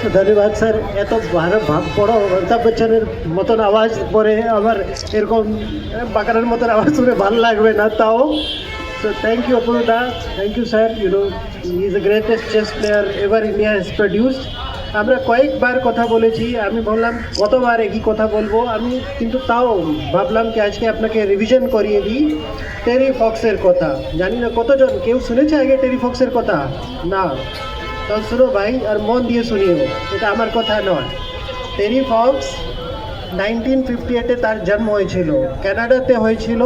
ধন্যবাদ স্যার। এত বড় অমিতাভ বচ্চনের মতন আওয়াজ পরে আবার এরকম বাঁকানোর মতন আওয়াজ শুনে ভালো লাগবে না তাও। So thank you Apurna, thank you sir. He is the greatest chess player ever India has produced. আমরা কয়েকবার কথা বলেছি, আমি বললাম কতবার একই কথা বলবো আমি, কিন্তু তাও ভাবলাম কি আজকে আপনাকে রিভিশন করিয়ে দিই টেরি ফক্সের কথা। জানি না কতজন কেউ শুনেছে আগে টেরি ফক্সের কথা? না, তো শুনো ভাই, আর মন দিয়ে শুনিও, এটা আমার কথা নয়। টেরি ফক্স 1958-এ তার জন্ম হয়েছিল, কানাডাতে হয়েছিল।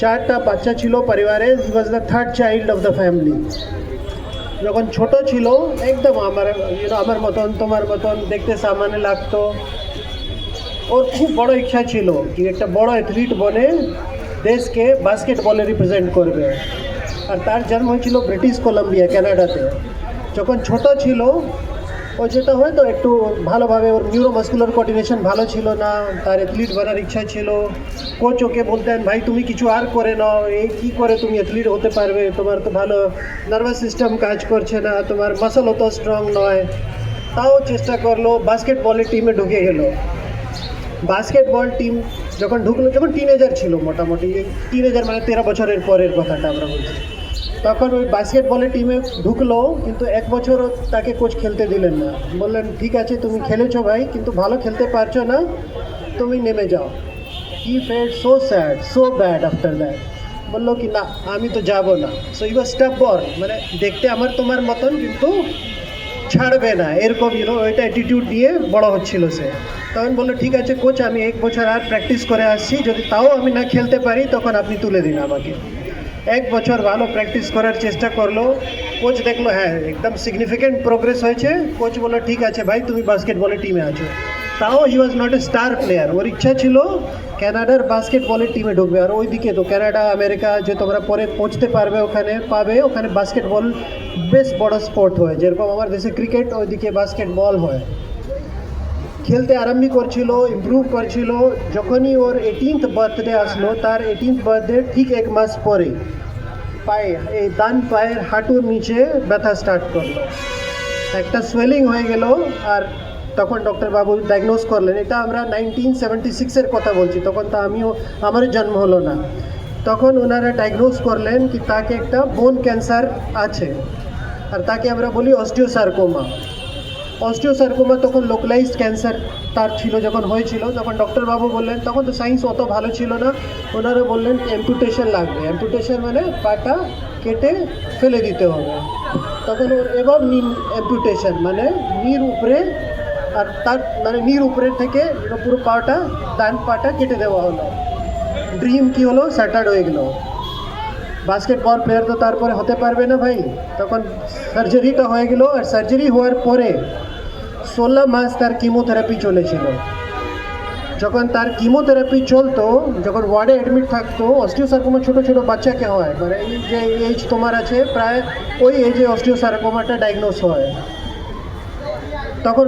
4টা বাচ্চা ছিল পরিবারে, he was the third child of the family. যখন ছোট ছিল একদম আমার মতন তোমার মতন দেখতে সামান্য লাগতো। ওর খুব বড় ইচ্ছা ছিল কি একটা বড় অ্যাথলিট বনে দেশকে বাস্কেটবলে রিপ্রেজেন্ট করবে। আর তার জন্ম হয়েছিল ব্রিটিশ কলাম্বিয়া, কানাডাতে। যখন ছোট ছিল ও যেটা হয়তো একটু ভালোভাবে ওর নিউরোমাস্কুলার কোঅর্ডিনেশন ভালো ছিল না, তার অ্যাথলিট বানার ইচ্ছা ছিল। কোচ ওকে বলতেন ভাই তুমি কিছু আর করে নাও, এই কী করে তুমি অ্যাথলিট হতে পারবে, তোমার তো ভালো নার্ভাস সিস্টেম কাজ করছে না, তোমার মাসল অত স্ট্রং নয়। তাও চেষ্টা করলো, বাস্কেটবলের টিমে ঢুকে গেল। বাস্কেটবল টিম যখন ঢুকলো, যখন টিনেজার ছিল, মোটামুটি টিনেজার মানে 13 বছরের পরের কথাটা আমরা বলছি, তখন ওই বাস্কেটবলের টিমে ঢুকলো। কিন্তু 1 বছরও তাকে কোচ খেলতে দিলেন না। বললেন ঠিক আছে তুমি খেলেছো ভাই, কিন্তু ভালো খেলতে পারছো না, তুমি নেমে যাও। He felt so sad, so bad after that. বললো কি না আমি তো যাবো না। সো ই ওয়াজ স্টাবর্ন, মানে দেখতে আমার তোমার মতন, কিন্তু ছাড়বে না এরকম ওইটা অ্যাটিটিউড দিয়ে বড় হচ্ছিল সে। তখন বললো ঠিক আছে কোচ, আমি 1 বছর আর প্র্যাকটিস করে আসছি, যদি তাও আমি না খেলতে পারি তখন আপনি তুলে দিন আমাকে। 1 বছর ভালো প্র্যাকটিস করার চেষ্টা করলো। কোচ দেখলো হ্যাঁ একদম সিগনিফিক্যান্ট প্রোগ্রেস হয়েছে। কোচ বললো ঠিক আছে ভাই তুমি বাস্কেটবলের টিমে আছো। তাও he was not a star player. ওর ইচ্ছা ছিল কানাডার বাস্কেটবলের টিমে ঢুকবে। আর ওইদিকে তো কানাডা আমেরিকা যে তোমরা পরে পৌঁছতে পারবে, ওখানে পাবে, ওখানে বাস্কেটবল বেশ বড় স্পোর্ট হয়, যেরকম আমার দেশে ক্রিকেট, ওইদিকে বাস্কেটবল হয়। খেলতে আরম্ভ করছিল, ইমপ্রুভ করছিল। যখনই ওর 18th বার্থডে আসলো, তার 18th বার্থডে ঠিক 1 মাস পরে পায়ে, এই ডান পায়ের হাঁটুর নিচে ব্যথা স্টার্ট করলো, একটা সোয়েলিং হয়ে গেল। আর তখন ডক্টর বাবু ডায়াগনোজ করলেন, এটা আমরা 1976-এর কথা বলছি, তখন তো আমার জন্ম হলো না। তখন ওনারা ডায়াগনোজ করলেন কি তাকে একটা বোন ক্যান্সার আছে, আর তাকে আমরা বলি অস্টিওসার্কোমা। অস্টিওসার্কোমা তখন লোকালাইজড ক্যান্সার তার ছিল। যখন হয়েছিল তখন ডক্টরবাবু বললেন, তখন তো সায়েন্স অত ভালো ছিল না, ওনারা বললেন অ্যাম্পুটেশন লাগবে। অ্যাম্পুটেশন মানে পাটা কেটে ফেলে দিতে হবে। তখন ওর এবার অ্যাম্পুটেশন মানে নির উপরে, আর তার মানে নির উপরের থেকে পুরো পাটা, ডান পাটা কেটে দেওয়া হলো। ড্রিম কি হলো, স্যাটার্ড হয়ে গেল। বাস্কেটবল প্লেয়ার তো তারপরে হতে পারবে না ভাই। তখন সার্জারিটা হয়ে গেল। আর সার্জারি হওয়ার পরে 16 মাস তার কিমোথেরাপি চলেছিল। যখন তার কিমোথেরাপি চলতো, যখন ওয়ার্ডে অ্যাডমিট থাকতো, অস্টিওসার্কোমা ছোটো ছোটো বাচ্চাকে হয়, মানে এই যে এজ তোমার আছে প্রায় ওই এজে অস্টিওসার্কোমাটা ডায়াগনোস হয়। তখন